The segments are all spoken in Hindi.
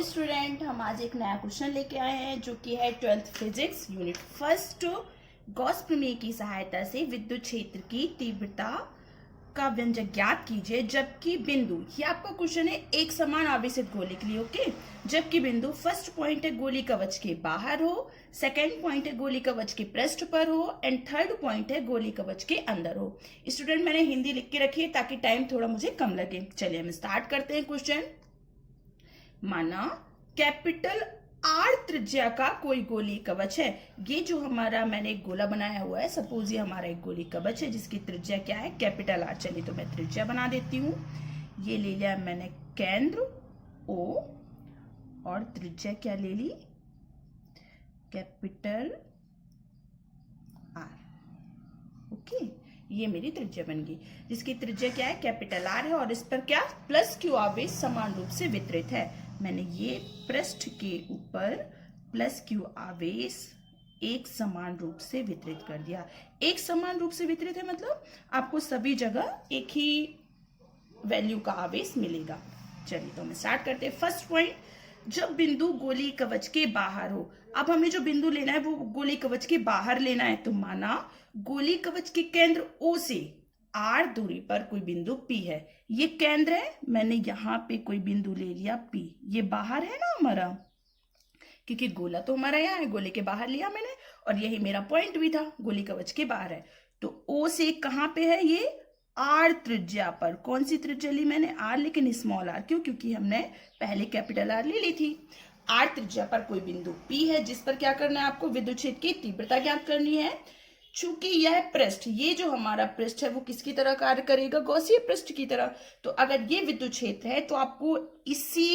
स्टूडेंट, हम आज एक नया क्वेश्चन लेके आए हैं जो कि है 12th physics unit first. Gauss प्रमेय की सहायता से विद्युत क्षेत्र की तीव्रता का व्यंजक ज्ञात कीजिए जबकि बिंदु, ये आपका क्वेश्चन है एक समान आवेशित गोले के लिए। ओके, जबकि बिंदु फर्स्ट पॉइंट है गोली कवच के बाहर हो, सेकंड पॉइंट है गोली कवच के पृष्ठ पर हो एंड थर्ड पॉइंट है गोली कवच के अंदर हो। स्टूडेंट, मैंने हिंदी लिख के रखी है ताकि टाइम थोड़ा मुझे कम लगे। चलिए हम स्टार्ट करते हैं क्वेश्चन। माना कैपिटल आर त्रिज्या का कोई गोली कवच है। ये जो हमारा मैंने एक गोला बनाया हुआ है, सपोज ये हमारा एक गोली कवच है जिसकी त्रिज्या क्या है, कैपिटल आर। चलिए तो मैं त्रिज्या बना देती हूँ। ये ले लिया मैंने केंद्र ओ और त्रिज्या क्या ले ली, कैपिटल आर। ओके, ये मेरी त्रिज्या बन गई जिसकी त्रिज्या क्या है, कैपिटल आर है और इस पर क्या प्लस क्यू आवेश समान रूप से वितरित है। मैंने ये पृष्ठ के ऊपर प्लस क्यू आवेश एक समान रूप से वितरित कर दिया। एक समान रूप से वितरित है मतलब आपको सभी जगह एक ही वैल्यू का आवेश मिलेगा। चलिए तो हम स्टार्ट करते हैं। फर्स्ट पॉइंट, जब बिंदु गोली कवच के बाहर हो। अब हमें जो बिंदु लेना है वो गोली कवच के बाहर लेना है। तो माना गोली कवच के केंद्र O से R दूरी पर कोई बिंदु P है। ये केंद्र है, मैंने यहाँ पे कोई बिंदु ले लिया P। ये बाहर है ना हमारा, क्योंकि गोला तो हमारा यहाँ है, गोले के बाहर लिया मैंने और यही मेरा पॉइंट भी था, गोली कवच के बाहर है। तो O से कहाँ पे है, ये R त्रिज्या पर। कौन सी त्रिज्या ली मैंने, R, लेकिन स्मॉल r। क्यों, क्योंकि हमने पहले कैपिटल R ले ली थी। R त्रिज्या पर कोई बिंदु P है जिस पर क्या करना है आपको, विद्युत क्षेत्र की तीव्रता ज्ञात करनी है। चूंकि यह पृष्ठ, ये जो हमारा पृष्ठ है वो किसकी तरह कार्य करेगा, गॉसीय पृष्ठ की तरह। तो अगर ये विद्युत क्षेत्र है तो आपको इसी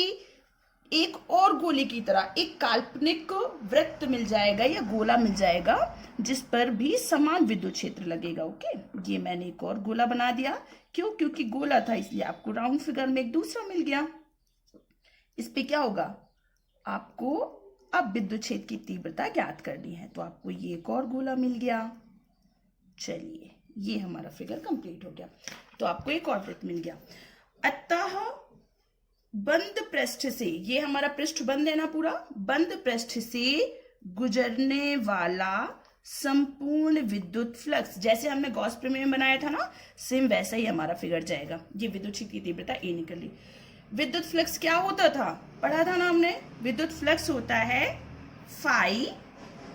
एक और गोले की तरह एक काल्पनिक वृत्त मिल जाएगा या गोला मिल जाएगा जिस पर भी समान विद्युत क्षेत्र लगेगा। ओके, ये मैंने एक और गोला बना दिया। क्यों, क्योंकि गोला था इसलिए आपको राउंड फिगर में एक दूसरा मिल गया। इस पे क्या होगा, आपको अब विद्युत क्षेत्र की तीव्रता ज्ञात करनी है तो आपको ये एक और गोला मिल गया। चलिए, ये हमारा फिगर कंप्लीट हो गया तो आपको एक और वृत्त मिल गया। अतः बंद पृष्ठ से, ये हमारा पृष्ठ बंद है ना पूरा, बंद पृष्ठ से गुजरने वाला संपूर्ण विद्युत फ्लक्स, जैसे हमने गॉस प्रमेय में बनाया था ना, सेम वैसा ही हमारा फिगर जाएगा। ये विद्युत क्षेत्र की तीव्रता ए निकल ली। विद्युत फ्लक्स क्या होता था, पढ़ा था ना हमने, विद्युत फ्लक्स होता है phi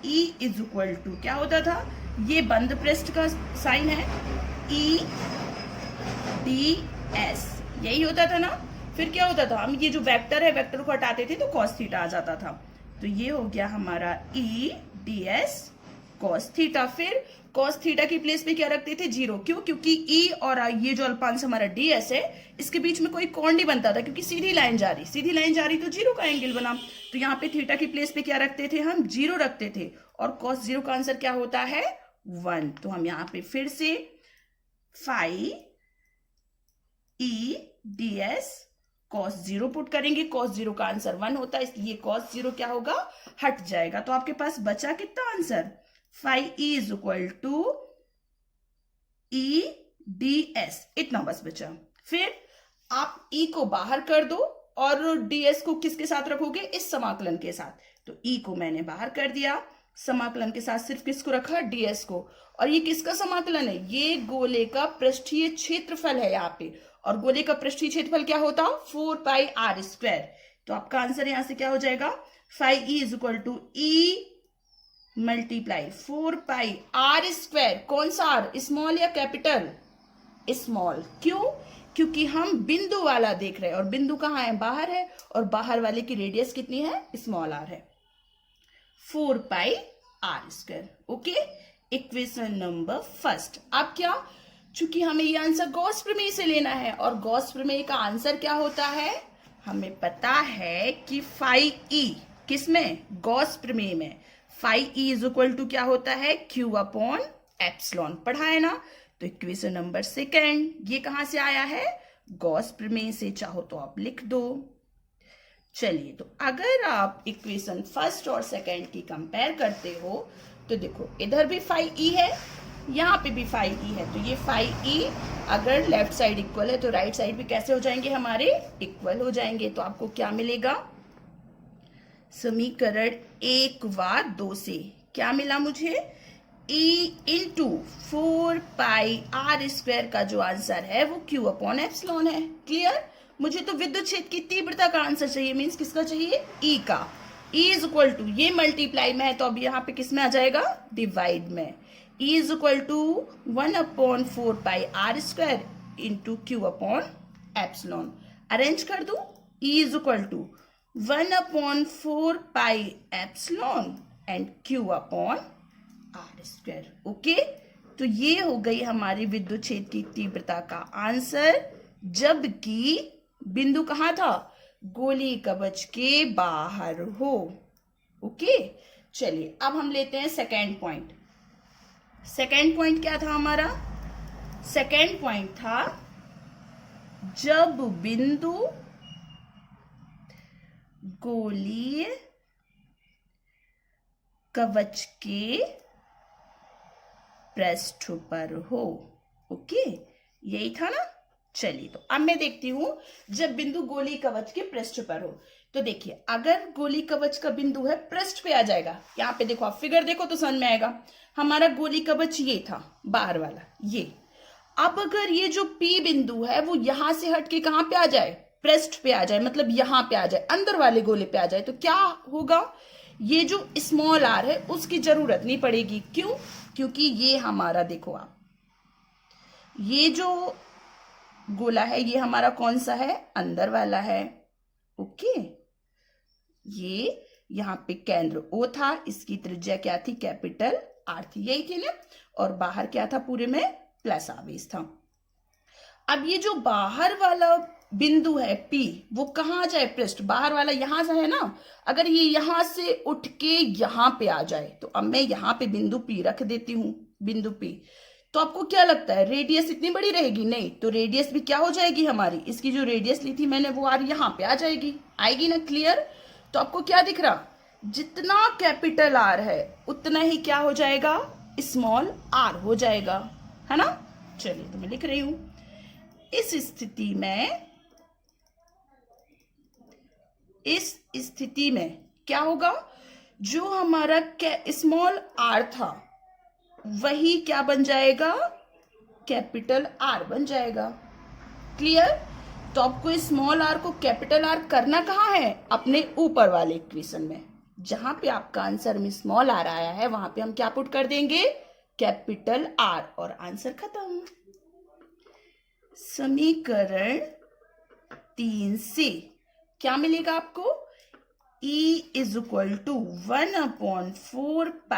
E is equal to, क्या होता था, ये बंद पृष्ठ का साइन है E ds, यही होता था ना। फिर क्या होता था, हम ये जो वेक्टर है वेक्टर को हटाते थे तो cos थीटा आ जाता था। तो ये हो गया हमारा E ds cos थीटा। फिर cos थीटा की प्लेस पे क्या रखते थे, 0। क्यों, क्योंकि E और ये जो अल्पांश हमारा ds है इसके बीच में कोई कोण नहीं बनता था, क्योंकि सीधी लाइन जा रही तो 0 का एंगल बना। तो यहाँ पे थीटा की प्लेस पे क्या रखते थे, हम 0 रखते थे और cos 0 का आंसर क्या होता है, 1। तो हम यहाँ पे फिर से phi E ds cos 0 put करेंगे। cos 0 का आंसर 1 होता है, इसलिए cos 0 क्या होगा, हट जाएगा। तो आपके पास बचा कितना answer, phi E is equal to E ds, इतना बस बचा। फिर आप E को बाहर कर दो और ds को किसके साथ रखोगे, इस समाकलन के साथ। तो E को मैंने बाहर कर दिया, समाकलन के साथ सिर्फ किसको रखा, ds को। और ये किसका समाकलन है, ये गोले का पृष्ठीय क्षेत्रफल है यहाँ पे, और गोले का पृष्ठीय क्षेत्रफल क्या होता, 4 पाई r स्क्वायर। तो आपका आंसर यहां से क्या हो जाएगा, phi E is equal to E multiply 4 pi r square. कौन सा r, स्मॉल या कैपिटल, स्मॉल। क्यों, क्योंकि हम बिंदु वाला देख रहे हैं और बिंदु कहाँ है, बाहर है, और बाहर वाले की रेडियस कितनी है, स्मॉल r है, 4 pi r square. Okay, equation number first. अब क्या, चूंकि हमें ये आंसर गॉस प्रमेय से लेना है और गॉस प्रमेय का आंसर क्या होता है, हमें पता है कि फाई E किसमें, गॉस प्रमेय में, phi E is equal to क्या होता है, Q अपॉन एप्सिलॉन, पढ़ा है ना। तो इक्वेशन नंबर सेकेंड, ये कहां से आया है, गॉस प्रमेय से, चाहो तो आप लिख दो। चलिए, तो अगर आप इक्वेशन फर्स्ट और सेकेंड की कंपेयर करते हो तो देखो इधर भी फाई E है, यहाँ पे भी फाई E है। तो ये फाई E अगर लेफ्ट साइड इक्वल है तो राइट साइड भी कैसे हो जाएंगे हमारे, इक्वल हो जाएंगे। तो आपको क्या मिलेगा, समीकरण 1 व 2 से क्या मिला मुझे? E इंटू 4πr² का जो आंसर है वो Q अपॉन एप्सिलॉन है। क्लियर? मुझे तो विद्युत क्षेत्र की तीव्रता का आंसर चाहिए, मीन्स किसका चाहिए? E का। E इज इक्वल टू, ये मल्टीप्लाई में है तो अब यहाँ पे किस में आ जाएगा? डिवाइड में। E is equal to 1/4πr² into Q upon epsilon. Arrange कर दूं? E is equal to 1/4π epsilon and Q upon r²। Okay, तो ये हो गई हमारी विद्युत क्षेत्र की तीव्रता का आंसर, जबकि बिंदु कहाँ था? गोली कवच के बाहर हो। ओके, चलिए अब हम लेते हैं सेकेंड पॉइंट। सेकेंड पॉइंट क्या था हमारा? सेकेंड पॉइंट था जब बिंदु गोलीय कवच के पृष्ठ पर हो। ओके, यही था ना? चलिए, तो अब मैं देखती हूं जब बिंदु गोली कवच के पृष्ठ पर हो। तो देखिए, अगर गोली कवच का बिंदु है पृष्ठ पे आ जाएगा। यहाँ पे देखो, आप फिगर देखो तो समझ में आएगा। हमारा गोली कवच ये था, बाहर वाला ये। अब अगर ये जो P बिंदु है वो यहां से हट के कहां पे आ जाए? पृष्ठ पे आ जाए, मतलब यहां पे आ जाए, अंदर वाले गोले पे आ जाए, तो क्या होगा? ये जो स्मॉल r है उसकी जरूरत नहीं पड़ेगी। क्यों? क्योंकि ये हमारा, देखो आप, ये जो गोला है ये हमारा कौन सा है? अंदर वाला है। ओके, ये यहाँ पे केंद्र O था, इसकी त्रिज्या क्या थी? कैपिटल R थी, यही थी ना? और बाहर क्या था? पूरे में प्लस आवेश था। अब ये जो बाहर वाला बिंदु है P, वो कहाँ आ जाए? पृष्ठ। बाहर वाला यहां से है ना? अगर ये यहां से उठ के यहां पे आ जाए, तो अब मैं यहां पे बिंदु P रख देती हूं, बिंदु P। तो आपको क्या लगता है, रेडियस इतनी बड़ी रहेगी? नहीं, तो रेडियस भी क्या हो जाएगी हमारी? इसकी जो रेडियस ली थी मैंने वो यहाँ पे आ जाएगी, आएगी ना? क्लियर? तो आपको क्या दिख रहा? जितना कैपिटल R है उतना ही क्या हो जाएगा? स्मॉल r हो जाएगा, है ना? चलिए, तो मैं लिख रही हूं, इस स्थिति में क्या होगा? जो हमारा स्मॉल r था वही क्या बन जाएगा? कैपिटल R बन जाएगा। क्लियर? तो आपको स्मॉल r को कैपिटल R करना कहाँ है? अपने ऊपर वाले इक्वेशन में। जहां पे आपका आंसर में स्मॉल r आया है वहां पे हम क्या पुट कर देंगे? कैपिटल R, और आंसर खत्म। समीकरण 3 से क्या मिलेगा आपको? E is equal to 1/4π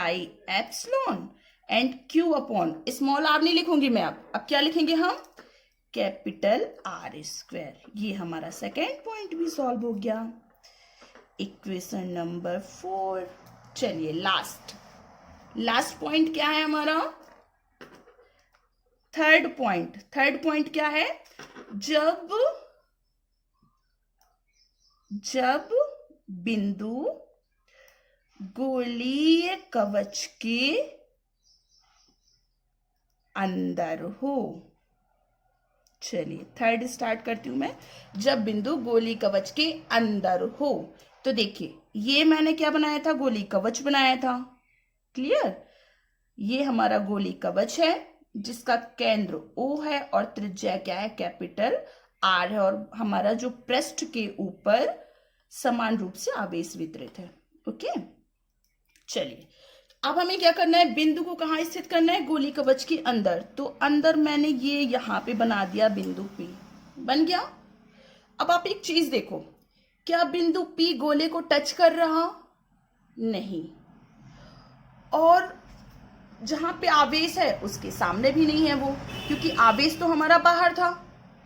epsilon and Q upon, small r नहीं लिखूंगी मैं, अब क्या लिखेंगे हम? Capital R²। ये हमारा सेकेंड पॉइंट भी सॉल्व हो गया। Equation number 4। चलिए, लास्ट पॉइंट क्या है हमारा? थर्ड पॉइंट क्या है? जब बिंदु गोलीय कवच के अंदर हो। चलिए, थर्ड स्टार्ट करती हूं मैं। जब बिंदु गोली कवच के अंदर हो, तो देखिए ये मैंने क्या बनाया था? गोली कवच बनाया था। क्लियर? ये हमारा गोली कवच है जिसका केंद्र O है और त्रिज्या क्या है? कैपिटल R है, और हमारा जो पृष्ठ के ऊपर समान रूप से आवेश वितरित है। ओके, चलिए, अब हमें क्या करना है? बिंदु को कहाँ स्थित करना है? गोली कवच के अंदर। तो अंदर मैंने ये यहाँ पे बना दिया, बिंदु P बन गया। अब आप एक चीज देखो, क्या बिंदु P गोले को टच कर रहा? नहीं, और जहां पे आवेश है उसके सामने भी नहीं है वो, क्योंकि आवेश तो हमारा बाहर था।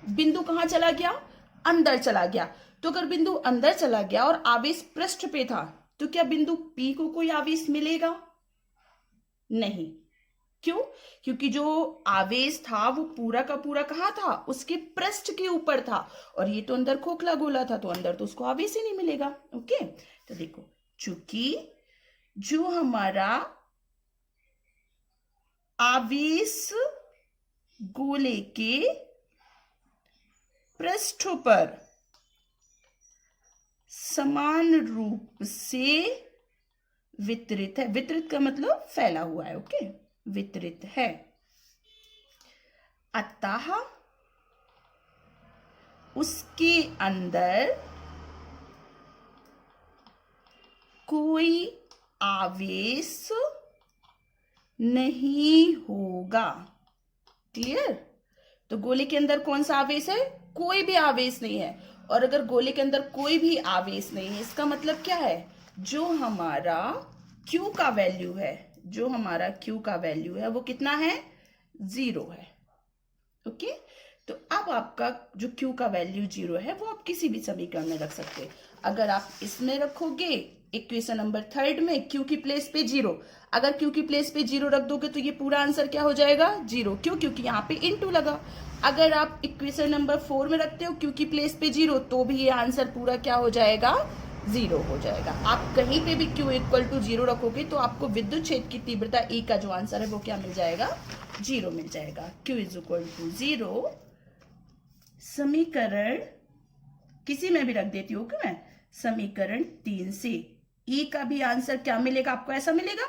बिंदु कहाँ चला गया? अंदर चला गया। तो अगर बिंदु अंदर चला गया और आवेश पृष्ठ पे था, तो क्या बिंदु P को कोई आवेश मिलेगा? नहीं। क्यों? क्योंकि जो आवेश था वो पूरा का पूरा कहाँ था? उसके पृष्ठ के ऊपर था, और ये तो अंदर खोखला गोला था, तो अंदर तो उसको आवेश ही नहीं मिलेगा। ओके, तो देखो, चूंकि जो हमारा आवेश गोले के पृष्ठ पर समान रूप से वितरित है। वितरित का मतलब फैला हुआ है। ओके, वितरित है। अतः उसके अंदर कोई आवेश नहीं होगा। क्लियर? तो गोले के अंदर कौन सा आवेश है? कोई भी आवेश नहीं है। और अगर गोले के अंदर कोई भी आवेश नहीं है, इसका मतलब क्या है? जो हमारा Q का वैल्यू है, जो हमारा Q का वैल्यू है वो कितना है? 0 है। ओके, तो अब आपका जो Q का वैल्यू 0 है वो आप किसी भी समीकरण में रख सकते हैं। अगर आप इसमें रखोगे इक्वेशन नंबर 3 में Q की प्लेस पे 0, अगर Q की प्लेस पे 0 रख दोगे तो ये पूरा आंसर क्या हो जाएगा? 0। क्यों? क्योंकि यहाँ पे इनटू लगा। अगर आप इक्वेशन नंबर 4 में रखते हो Q की प्लेस पे 0, तो भी ये आंसर पूरा क्या हो जाएगा? 0 हो जाएगा। आप कहीं पे भी Q इक्वल टू 0 रखोगे तो आपको विद्युत क्षेत्र की तीव्रता E का जो आंसर है वो क्या मिल जाएगा? 0 मिल जाएगा। Q is equal to 0। समीकरण किसी में भी रख देती हूँ मैं, समीकरण 3 से E का भी आंसर क्या मिलेगा आपको? ऐसा मिलेगा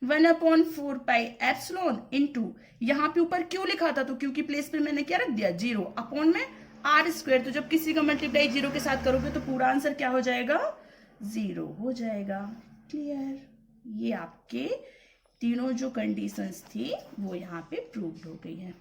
1/4 पाई एप्सिलॉन इनटू, यहाँ पे ऊपर क्यों लिखा था तो क्यू की प्लेस पे मैंने क्या रख दिया? 0 अपॉन में आर स्क्वायर। तो जब किसी का मल्टीप्लाई 0 के साथ करोगे तो पूरा आंसर क्या हो जाएगा? 0 हो जाएगा। क्लियर? ये आपके तीनों जो कंडीशंस थी वो यहाँ पे प्रूव्ड हो गई है।